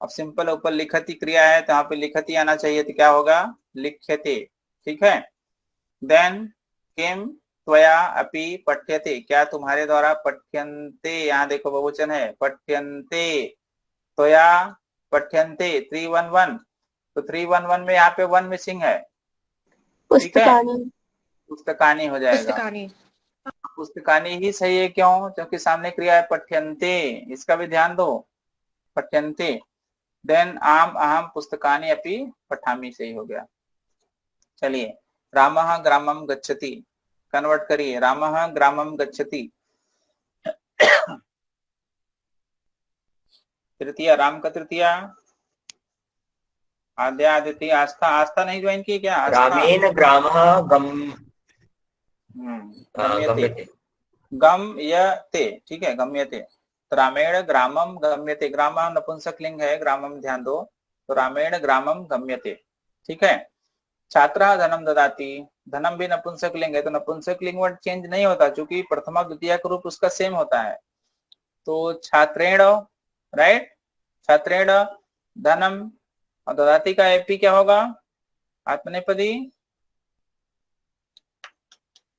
अब सिंपल ऊपर लिखती क्रिया है, तो यहाँ पे लिखती आना चाहिए, तो क्या होगा, लिख्यते। ठीक है, देन किम त्वया अपि पठ्यते, क्या तुम्हारे द्वारा, पठ्यन्ते, यहाँ देखो बहुवचन है, पठ्यन्ते, त्वया पठ्यन्ते, 311, तो 311 में यहाँ पे वन मिसिंग है, ठीक है, पुस्तकानी, पुस्तकानी हो जाएगा। पुस्तकानी ही सही है, क्यों? क्योंकि सामने क्रिया है पठ्यन्ते, इसका भी ध्यान दो, पठ्यन्ते। देन आम अहम पुस्तकानी अपि पठामि सही हो गया। चलिए, रामः ग्रामं गच्छति, कन्वर्ट करिए, रामः ग्रामं गच्छति। तृतीया, राम का तृतीया, आद्या, आदित्य, आस्था। आस्था नहीं ज्वाइन की क्या? आस्था। रामेण ग्रामः गम्यते, गम्यते। गम्यते, ठीक है, गम्यते। तो रामेण ग्रामम गम्यते, ग्राम नपुंसक लिंग है, ग्रामम ध्यान दो, तो रामेण ग्रामम गम्यते, ठीक है। छात्रः धनम ददाति, धनम भी नपुंसक लिंग है, तो नपुंसक लिंग वर्ड चेंज नहीं होता, क्योंकि प्रथमा द्वितीय का रूप उसका सेम होता है। तो छात्रेण, राइट, छात्रेण धनम, और ददाति का एपी क्या होगा? आत्मनेपदी,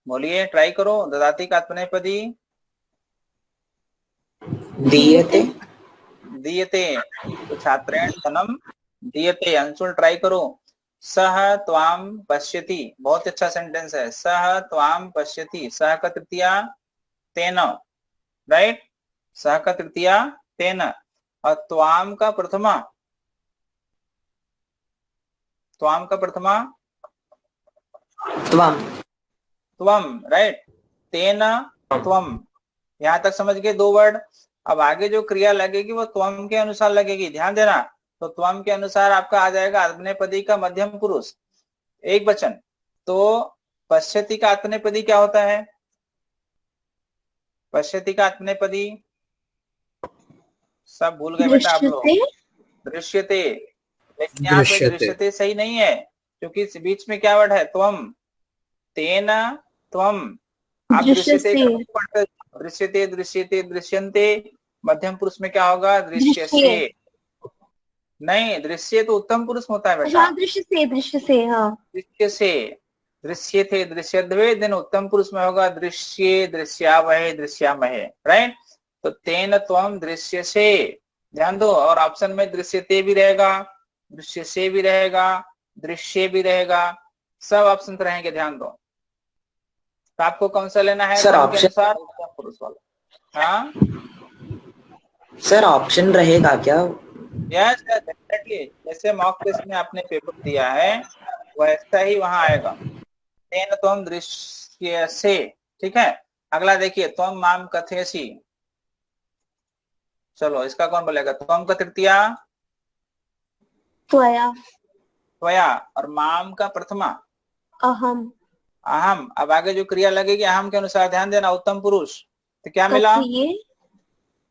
बोलिए, ट्राई करो, ददाति का आत्मनेपदी दीयते। दीयते, तो छात्रेण धनम दीयते। अंशुल ट्राई करो, सह त्वाम पश्यति, बहुत अच्छा सेंटेंस है, सह त्वाम पश्यति, सह का तृतीया तेन, राइट, सह का तृतीया तेन, और त्वाम का प्रथमा, त्वाम का प्रथमा त्वम। त्वम, राइट, तेन त्वम। यहां तक समझ गए दो वर्ड। अब आगे जो क्रिया लगेगी वो त्वम के अनुसार लगेगी, ध्यान देना। तो त्वम के अनुसार आपका आ जाएगा आत्मनेपदी का मध्यम पुरुष, एक वचन। तो पश्यति का आत्मनेपदी क्या होता है? पश्यति का आत्मनेपदी सब भूल गए बेटा आप लोग। दृश्यते। दृश्यते, लेकिन यहाँ पे दृश्यते सही नहीं है, क्योंकि इस बीच में क्या वर्ड है? त्वम, तेन त्वम। आप दृश्यते का नहीं पढ़ते, दृश्यते दृश्यते दृश्यन्ते, मध्यम पुरुष में क्या होगा? दृश्यसे। नहीं, दृश्य तो उत्तम पुरुष होता है बेटा। हाँ, दृश्य से, दृश्य से, हाँ, दृश्य से, दृश्य थे दृश्यद्वे, देन उत्तम पुरुष में होगा दृश्य, दृश्यावहे, दृश्यामहे, राइट। तो तेन त्वम दृश्य से, ध्यान दो। और ऑप्शन में दृश्यते भी रहेगा, दृश्य से भी रहेगा, दृश्य भी रहेगा, सब ऑप्शन रहेंगे, ध्यान दो। तो आपको कौन सा लेना है? सर, के अनुसार उत्तम पुरुष वाला। हाँ सर, ऑप्शन रहेगा क्या? यस डेफिनेटली, जैसे मॉक टेस्ट में आपने पेपर दिया है वैसा ही वहां आएगा। तेन त्वम दृश्य से, ठीक है। अगला देखिए, त्वम माम कथयसि। चलो, इसका कौन बोलेगा? त्वम का तृतीया त्वया, त्वया, और माम का प्रथमा अहम, अहम। अब आगे जो क्रिया लगेगी अहम के अनुसार, ध्यान देना, उत्तम पुरुष। तो क्या मिला? कथये,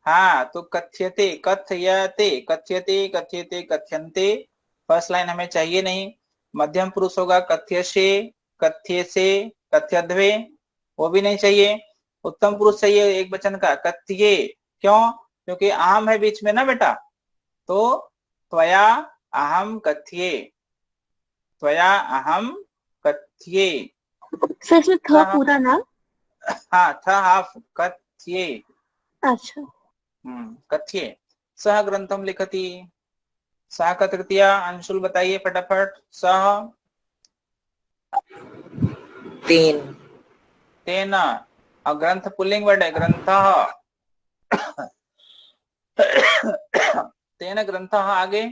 हाँ, तो कथ्यते, कथयते, कथ्यते, कथ्यते, कथ्यन्ते। फर्स्ट लाइन हमें चाहिए नहीं। मध्यम पुरुष होगा कथ्यसे, कथ्यसे, कथ्यध्वे, वो भी नहीं चाहिए। उत्तम पुरुष चाहिए एक वचन का, कथ्ये। क्यों? क्योंकि अहम है बीच में ना बेटा। तो त्वया अहम कथ्ये, त्वया अहम कथ्ये। सर इसमें थ पूरा ना? हाँ, था हाफ, कथ्ये। अच्छा, कथ्ये। सह ग्रंथम लिखति, सह का तृतीया अंशुल बताइए फटाफट। सह, तेन। तेन, और ग्रंथ पुल्लिंग वर्ड है, ग्रंथः। तेन ग्रंथः, आगे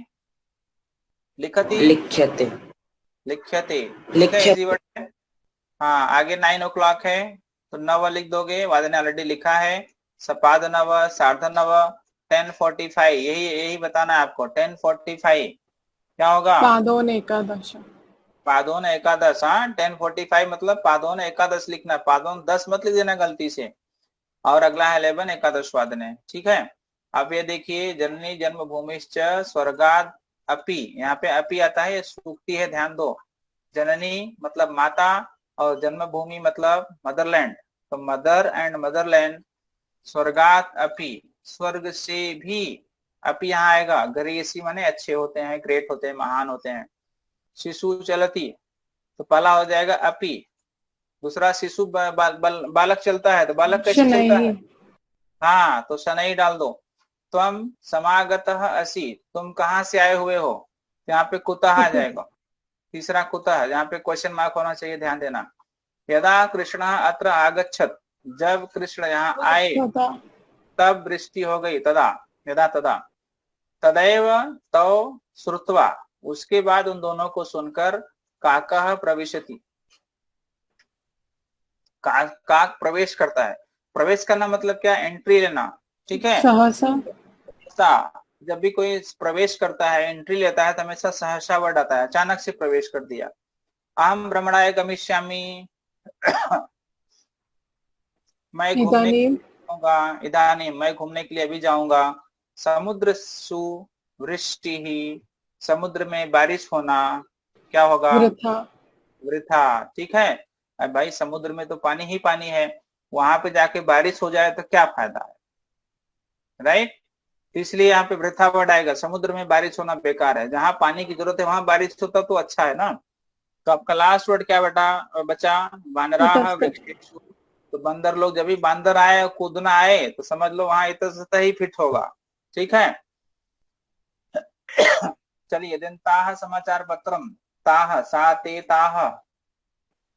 लिखति, लिख्यते। लिख्यते, लिख्यते। इजी वर्ड है। हाँ, आगे 9 o'clock है, तो नव लिख दोगे, वादन ने ऑलरेडी लिखा है। सपाद नव, सार्ध नव, 10:45, यही बताना है आपको। 10:45 क्या होगा? पादोन एकादश। पादोन एकादश। हाँ, 10:45 मतलब पादोन एकादश लिखना, पादोन 10 मत लिख देना गलती से। और अगला है 11 एकादश वादने, ठीक है। अब ये देखिए, जननी जन्मभूमिश्च स्वर्गाद अपि, यहाँ पे अपि आता है, ये सूक्ति है, ध्यान दो। जननी मतलब माता, और जन्मभूमि मतलब मदरलैंड, तो मदर एंड मदरलैंड। स्वर्गात अपि, स्वर्ग से भी, अपि यहाँ आएगा। गरेसी माने अच्छे होते हैं, ग्रेट होते हैं, महान होते हैं। शिशु चलती, तो पहला हो जाएगा अपि। दूसरा शिशु बालक चलता है, तो बालक कैसे चलता है? हाँ, तो शनई डाल दो। त्वम समागतः असि, तुम कहाँ से आए हुए हो? यहाँ पे कुतः आ जाएगा। तीसरा कुतः, यहाँ पे क्वेश्चन मार्क होना चाहिए, ध्यान देना। यदा कृष्ण अत्र आगच्छत, जब कृष्ण यहाँ आए तदा तब वृष्टि हो गई, तदा यदा तदा, तदैव तौ श्रुत्वा, उसके बाद उन दोनों को सुनकर काकः प्रविशति, काक प्रवेश करता है। प्रवेश करना मतलब क्या, एंट्री लेना, ठीक है। सहसा सहसा, जब भी कोई प्रवेश करता है, एंट्री लेता है तो हमेशा सहसा वर्ड आता है, अचानक से प्रवेश कर दिया। अहम भ्रमणाय गमिष्यामि, मैं घूमने इदानीं जाऊंगा, इदानीं, मैं घूमने के लिए अभी जाऊंगा। समुद्रसु वृष्टिः, समुद्र में बारिश होना, क्या होगा, वृथा वृथा, ठीक है। अब भाई समुद्र में तो पानी ही पानी है, वहां पे जाके बारिश हो जाए तो क्या फायदा है, राइट। इसलिए यहाँ पे वृथा वर्ड आएगा, समुद्र में बारिश होना बेकार है, जहां पानी की जरूरत है वहां बारिश होता तो अच्छा है ना। तो आपका लास्ट वर्ड क्या बेटा बचा, वानराः इतस्ततः। वृक्षेषु, तो बंदर लोग जब भी बंदर आए कूदना आए तो समझ लो वहां इतस्ततः ही फिट होगा, ठीक है। चलिए, देन ताह समाचार पत्रम, ताह सा ते ताह,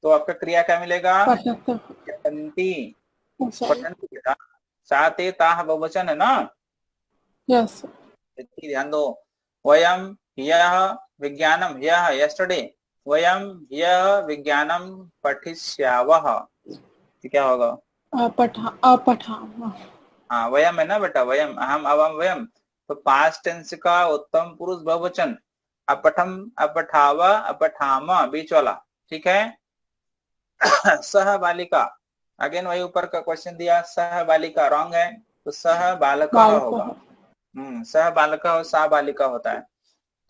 तो आपका क्रिया क्या मिलेगा, पठतः पठन्ति, सॉरी पठन्ति बेटा, सा ते ताह बहुवचन है ना। यस इतनी ध्यान दो, वयम यह विज्ञानम, यह यस्टरडे, वयम यह विज्ञानम पठिष्यावः, तो क्या होगा, अपठामः हाँ वयम है ना बेटा, वयम, अहम अवम वयम, तो पास्ट टेंस का उत्तम पुरुष बहुवचन, अपठम अपठावा अपठामा बीच वाला, ठीक है। सह बालिका, अगेन वही ऊपर का क्वेश्चन दिया, सह बालिका रॉन्ग है, तो सह बालक होगा, बालकः सह बालक और सा बालिका होता है।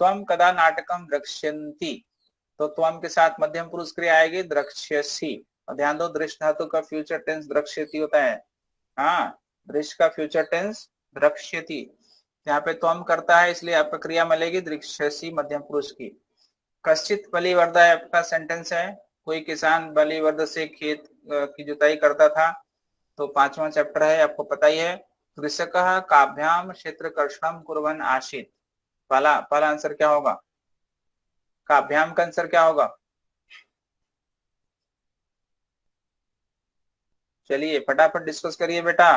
त्वम कदा नाटकम द्रक्ष्यन्ति, तो त्वम के साथ मध्यम पुरुष क्रिया आएगी द्रक्ष्यसि, और ध्यान दो दृष्ट धातु का फ्यूचर टेंस द्रक्ष्यति होता है, हाँ दृश्य का फ्यूचर टेंस द्रक्ष्यति, यहाँ पे त्वम करता है इसलिए आपका क्रिया मिलेगी दृक्ष्यसि मध्यम पुरुष की। कश्चित बलिवर्दा आपका सेंटेंस है, कोई किसान बलिवर्द से खेत की जुताई करता था, तो 5वां चैप्टर है, आपको पता ही है। कृषकः काभ्याम क्षेत्र कर्षणम कुर्वन् आसीत्, पहला आंसर क्या होगा, काभ्याम का आंसर क्या होगा, चलिए फटाफट डिस्कस करिए बेटा,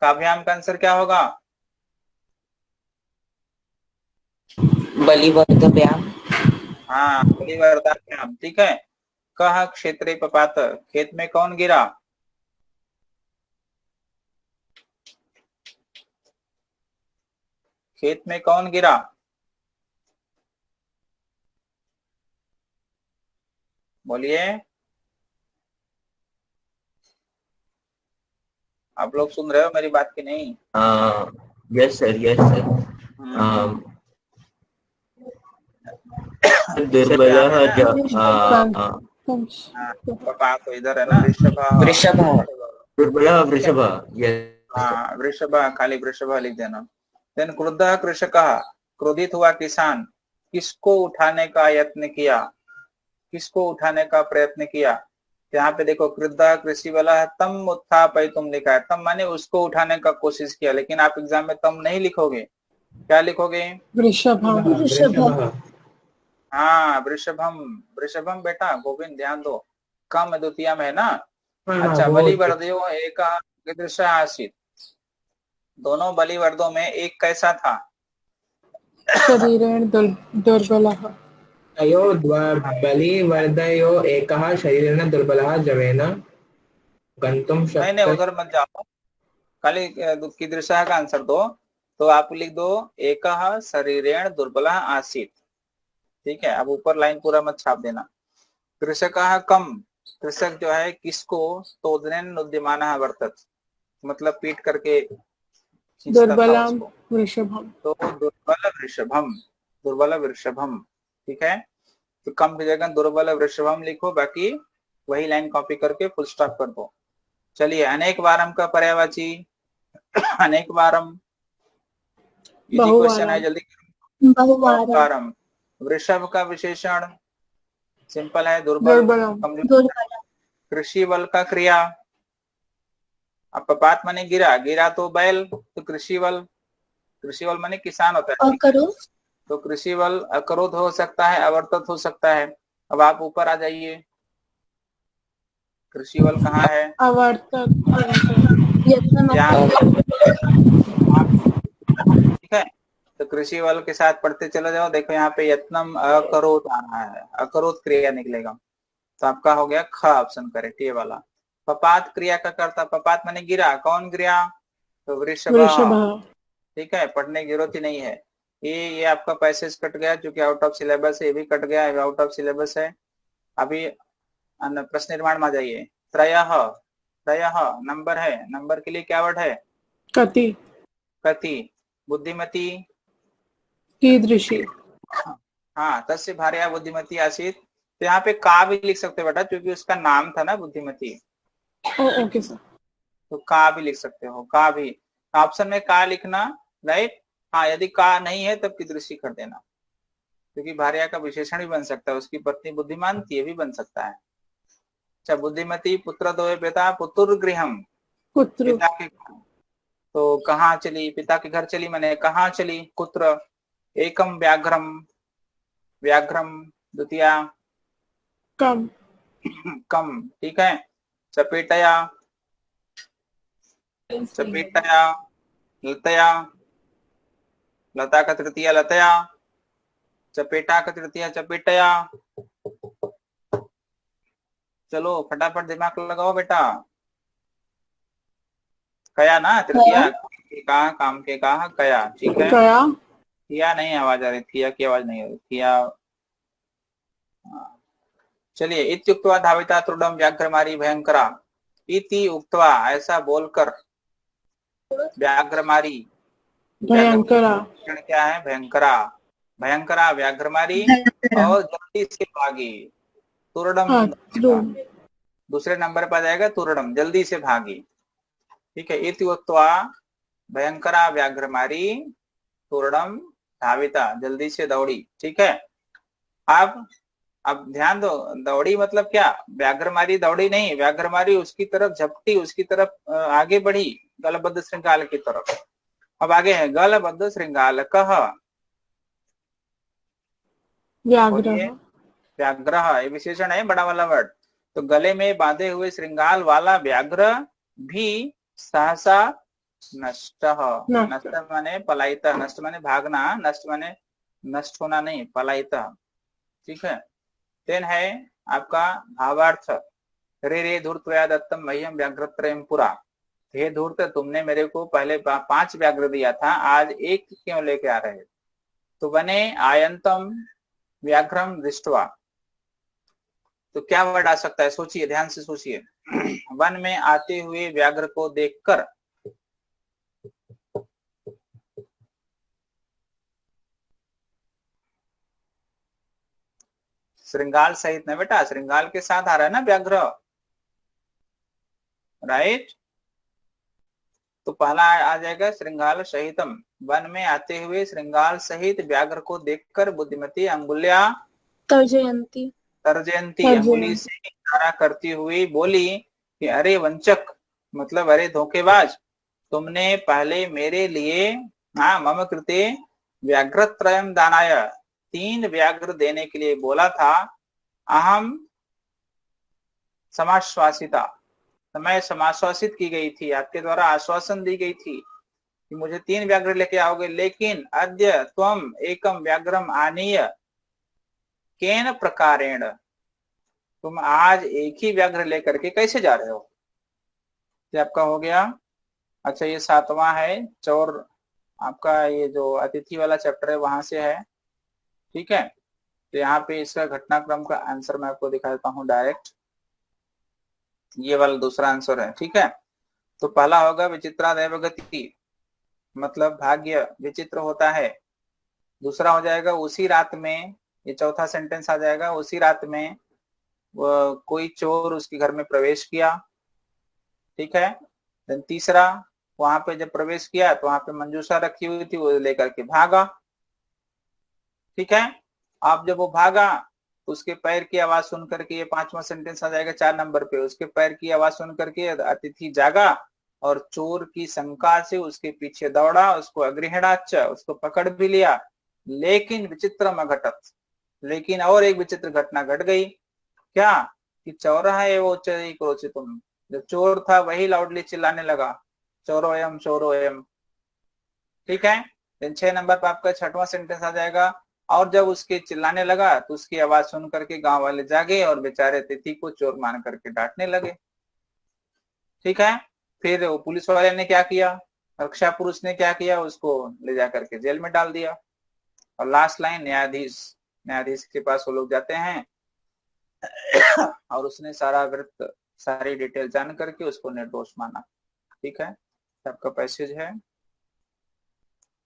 काभ्याम का आंसर क्या होगा, बलिवर्धव्याम। हाँ बलिवर्दाभ्याम, ठीक है। कह क्षेत्रे पपात, खेत में कौन गिरा, खेत में कौन गिरा, बोलिए, आप लोग सुन रहे हो मेरी बात की नहीं। Yes sir, yes sir. दुर्बलः पपात तो इधर है ना, ऋषभ, वृषभ दुर्बलः वृषभ, हाँ वृषभ, खाली वृषभ लिख देना। देन क्रुद्धः कृषकः, क्रोधित हुआ किसान, किसको उठाने का यत्न किया, किसको उठाने का प्रयत्न किया, यहाँ पे देखो क्रुद्धः कृषि वाला तम उत्थापयितुम लिखा है, तम माने उसको उठाने का कोशिश किया, लेकिन आप एग्जाम में तम नहीं लिखोगे, क्या लिखोगे, वृषभः वृषभः। हाँ वृषभम, वृषभम बेटा, गोविंद ध्यान दो, कम द्वितीय में है ना। अच्छा, वो बलिवर्दयो एक कीदृश आसीत्, दोनों बलिवर्दों में एक कैसा था, शरीरेण दुर्बलः बलिवर्दयो एकः शरीरेण दुर्बलः जवेन गन्तुं नहीं शक्तः। उधर मत जाओ, खाली कीदृशः का आंसर दो, तो आप लिख दो एकः शरीरेण दुर्बलः आसीत्, ठीक है। अब ऊपर लाइन पूरा मत छाप देना। कृषकः कम, कृषक जो है किसको, तोदनेन उद्यमानः वर्तत, मतलब पीट करके खींचता था दुर्बलां उसको, वृषभम् तो दुर्बल वृषभम, दुर्बल वृषभम, ठीक है। तो कम की जगह दुर्बल वृषभम लिखो, बाकी वही लाइन कॉपी करके फुल स्टॉप कर दो। चलिए, अनेक बारम का पर्यायवाची, अनेक बारम, इजी क्वेश्चन है, जल्दी बहुवारम, बारम। वृषभ का विशेषण सिंपल है, दुर्बल, दुर्बलम् कमजोर। कृषि बल का क्रिया, अब पपात माने गिरा, गिरा तो बैल, तो कृषि बल, कृषि बल माने किसान होता है, और करो तो कृषि बल अक्रोध हो सकता है, अवर्तत हो सकता है। अब आप ऊपर आ जाइए, कृषि बल कहाँ है? अवर्तक यत्न यहाँ, मत ठीक है। तो कृषि बल के साथ पढ़ते चले जाओ, देखो यहाँ पे यत्नम अकरोत आना है, अकरोत क्रिया निकलेगा, तो आपका हो गया ख ऑप्शन करेक्ट ये वाला। पपात क्रिया का करता, पपात माने गिरा, कौन गिरा? तो वृषभ, वृषभ ठीक है, पढ़ने की जरूरत ही नहीं है। ये आपका पैसेज कट गया, क्योंकि आउट ऑफ सिलेबस है, ये भी कट गया है, आउट ऑफ सिलेबस है। अभी प्रश्न निर्माण में आ जाइए। त्रयः, त्रयः नंबर है, नंबर के लिए क्या वर्ड है? कति कति। बुद्धिमती, कीदृशी हाँ, तस्य भार्या बुद्धिमती आसीत। तो यहाँ पे का भी लिख सकते हो बेटा, क्योंकि उसका नाम था ना बुद्धिमती, ओके सर तो का भी लिख सकते हो, का भी। ऑप्शन में का लिखना, राइट। हाँ, यदि का नहीं है तब कीदृशी कर देना, क्योंकि भार्या का विशेषण भी बन सकता है, उसकी पत्नी बुद्धिमान थी, ये भी बन सकता है। अच्छा, बुद्धिमती पुत्र दो पिता पुत्र गृहम, पुत्र पिता के, तो कहाँ चली? पिता के घर चली, मैंने कहाँ चली? कुत्र। एकम व्याघ्रम, व्याघ्रम द्वितीया कम कम, ठीक है। चपेटया, चपेटया, लतया, लता का तृतीया लतया, चपेटा का तृतीया चपेटया। चलो फटाफट दिमाग लगाओ बेटा। कया ना तृतीया, कहा काम के कहा कया, ठीक है। कया किया नहीं आवाज आ रही, किया की आवाज नहीं आ रही, किया। चलिए, इत्युक्त्वा धाविता त्रुडम व्याघ्रमारी भयंकरा। इति उक्त्वा, ऐसा बोलकर, व्याघ्रमारी, भयंकरा क्या है? भयंकरा, भयंकरा व्याघ्रमारी, और जल्दी से भागी। तुरडम, दूसरे नंबर पर जाएगा तुरडम, जल्दी से भागी, ठीक है। इति उक्त्वा भयंकरा व्याघ्रमारी तुरडम धाविता, जल्दी से दौड़ी, ठीक है। अब ध्यान दो, दौड़ी मतलब क्या? व्याघ्रमारी दौड़ी नहीं, व्याघ्रमारी उसकी तरफ झपटी, उसकी तरफ आगे बढ़ी, गलबद्ध श्रृंगाल की तरफ। अब आगे है गलबद्ध श्रृंगाल कह, व्याघ्र व्याघ्र, ये विशेषण है, बड़ा वाला वर्ड। तो गले में बांधे हुए श्रृंगाल वाला व्याघ्र भी सहसा नष्ट, नष्ट माने पलायित, नष्ट माने भागना, नष्ट माने नष्ट होना नहीं, पलायित, ठीक है। देन है आपका भावार्थ। रे रे धूर्त्वया दत्तम मह्यम व्याघ्रत्रयम पुरा। हे धूर्त, तुमने मेरे को पहले 5 व्याघ्र दिया था, आज एक क्यों लेके आ रहे हो? तो बने आयंतम व्याघ्रम दृष्टवा। तो क्या वर्ड आ सकता है? सोचिए, ध्यान से सोचिए। वन में आते हुए व्याघ्र को देखकर, श्रृंगाल सहित ना बेटा, श्रृंगाल के साथ आ रहा है ना व्याघ्र, राइट। तो पहला आ जाएगा श्रृंगाल सहितम, वन में आते हुए श्रृंगाल सहित व्याघ्र को देखकर बुद्धिमती अंगुल्या तर्जयंती, तर्जयंती, अंगुली से इशारा करती हुई बोली कि अरे वंचक, मतलब अरे धोखेबाज, तुमने पहले मेरे लिए मम कृते व्याघ्रत्रयम दानाय, 3 व्याघ्र देने के लिए बोला था। अहम समाश्वासिता, मैं समाश्वासित की गई थी, आपके द्वारा आश्वासन दी गई थी कि मुझे 3 व्याघ्र लेके आओगे, लेकिन अद्य त्वम एकम व्याघ्रम आनीय केन प्रकारेण, तुम आज एक ही व्याघ्र लेकर के कैसे जा रहे हो? ये आपका हो गया। अच्छा, ये 7वां है, चौर आपका ये जो अतिथि वाला चैप्टर है वहां से है, ठीक है। तो यहाँ पे इसका घटनाक्रम का आंसर मैं आपको दिखा देता हूँ डायरेक्ट, ये वाला दूसरा आंसर है, ठीक है। तो पहला होगा विचित्रा दैवगति, मतलब भाग्य विचित्र होता है। दूसरा हो जाएगा उसी रात में, ये चौथा सेंटेंस आ जाएगा, उसी रात में कोई चोर उसके घर में प्रवेश किया, ठीक है। देन तीसरा, वहां पे जब प्रवेश किया तो वहां पे मंजूषा रखी हुई थी, वो लेकर के भागा, ठीक है। अब जब वो भागा, उसके पैर की आवाज सुन करके, ये 5वां सेंटेंस आ जाएगा 4 नंबर पे, उसके पैर की आवाज सुन करके अतिथि जागा और चोर की शंका से उसके पीछे दौड़ा, उसको अग्रहणाच, उसको पकड़ भी लिया। लेकिन विचित्रम अघटत, लेकिन और एक विचित्र घटना घट गई, क्या कि चौरा है वो चोरी क्रोचित तुम। जब चोर था वही लाउडली चिल्लाने लगा चोरोयम चोरोयम। ठीक है। देन 6 नंबर पर आपका छठवां सेंटेंस आ जाएगा, और जब उसके चिल्लाने लगा तो उसकी आवाज सुन करके गांव वाले जागे और बेचारे तिथि को चोर मान करके डांटने लगे। ठीक है। फिर वो पुलिस वाले ने क्या किया, रक्षा पुरुष ने क्या किया, उसको ले जा करके जेल में डाल दिया। और लास्ट लाइन, न्यायाधीश के पास वो लोग जाते हैं और उसने सारा वृत्त सारी डिटेल जान करके उसको निर्दोष माना। ठीक है, आपका पैसेज है।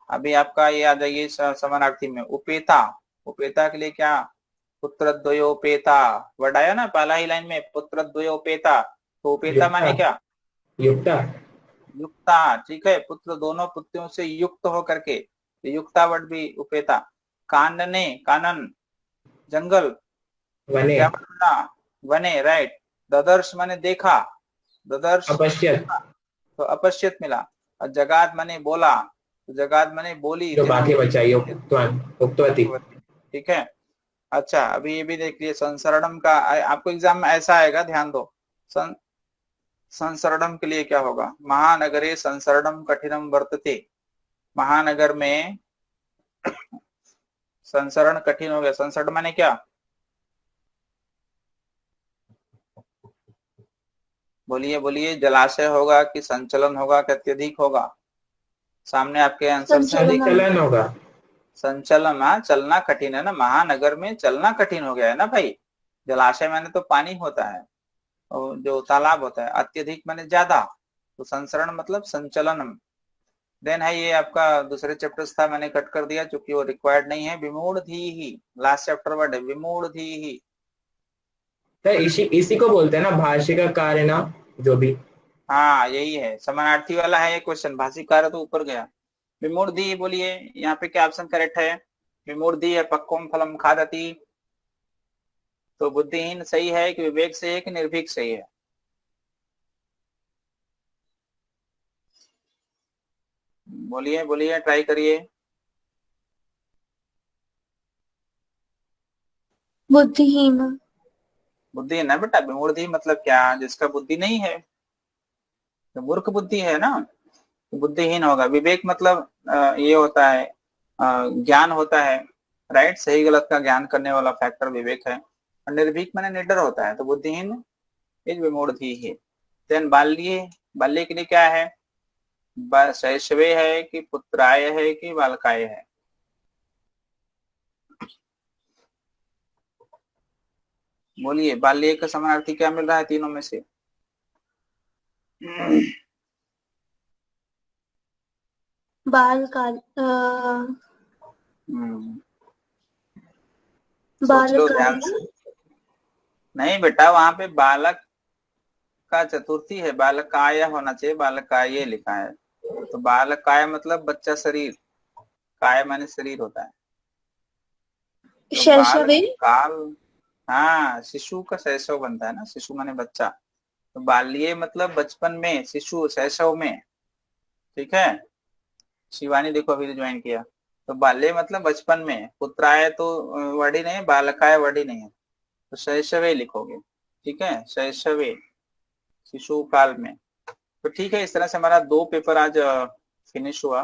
अभी आपका ये आ जाइए समानार्थी में उपेता। उपेता के लिए क्या, पुत्र द्वयोपेता वर्ड आया ना पहला ही लाइन में, पुत्र द्वयोपेता। तो उपेता माने क्या, युक्ता। युक्ता। ठीक है, पुत्र दोनों पुत्रों से युक्त हो करके, तो युक्ता वर्ड भी उपेता। कानने, कानन जंगल, वने। क्या बोलना, वने, राइट। ददर्श माने देखा, ददर्श अपश्यत, तो अपश्यत मिला। और जगाद माने बोला, तो जगाद माने बोली, जो बाकी बचा उक्तवती। ठीक है। अच्छा, अभी ये भी देख लिए संसरणम का, आपको एग्जाम में ऐसा आएगा, ध्यान दो। संसरणम के लिए क्या होगा, महानगरे संसरणम कठिनम वर्तते। महानगर में संसरण कठिन हो गया। संसरण माने क्या, बोलिए बोलिए, जलाशय होगा कि संचलन होगा कि अत्यधिक होगा, सामने आपके आंसर से संचलन होगा। संचलन। हाँ, चलना कठिन है ना, महानगर में चलना कठिन हो गया है ना भाई। जलाशय माने तो पानी होता है, और जो तालाब होता है। अत्यधिक माने ज्यादा, तो संसरण मतलब संचलनम। देन है ये आपका दूसरे चैप्टर था, मैंने कट कर दिया क्योंकि वो रिक्वायर्ड नहीं है। विमूढ़ धी ही, लास्ट चैप्टर वर्ड है विमूढ़ धी ही। तो इसी को बोलते हैं ना भाष्य का कार्य ना, जो भी। हाँ यही है, समानार्थी वाला है ये क्वेश्चन। भाषिक कार्य तो ऊपर गया। विमूढ़ी, बोलिए यहाँ पे क्या ऑप्शन करेक्ट है। विमूढ़ी है पक्वम फलम खादति, तो बुद्धिहीन सही है कि विवेक सही है कि निर्भीक सही है। बोलिए बोलिए, ट्राई करिए। बुद्धिहीन। बुद्धिहीन है बेटा। विमूढ़ी मतलब क्या, जिसका बुद्धि नहीं है, तो मूर्ख बुद्धि है ना, तो बुद्धिहीन होगा। विवेक मतलब ये होता है, ज्ञान होता है, राइट, सही गलत का ज्ञान करने वाला फैक्टर विवेक है। और निर्भीक माने निडर होता है, तो बुद्धिहीन इज विमूढ़ी है। देन बाल्य, बाल्य के लिए क्या है, शैशवे है कि पुत्राय है कि बालकाय है। बोलिए, बाल्य का समानार्थी क्या मिल रहा है तीनों में से। बालकाल, सोच लो ध्यान बालकाय। से। नहीं बेटा, वहां पे बालक का चतुर्थी है, बालकाय होना चाहिए, बालकाय लिखा है। तो बालकाय मतलब बच्चा शरीर, काय माने शरीर होता है, तो बाल शैशवे। काल। हाँ, शिशु का शैशव बनता है ना, शिशु माने बच्चा। तो बाल्य मतलब बचपन में, शिशु शैशव में। ठीक है, शिवानी देखो अभी ज्वाइन किया। तो बाल्य मतलब बचपन में, पुत्राय तो वर्ड ही नहीं है, बालकाय वर्ड ही नहीं है, तो शैशवे लिखोगे। ठीक है, शैशवे, शिशु काल में। तो ठीक है, इस तरह से हमारा 2 पेपर आज फिनिश हुआ।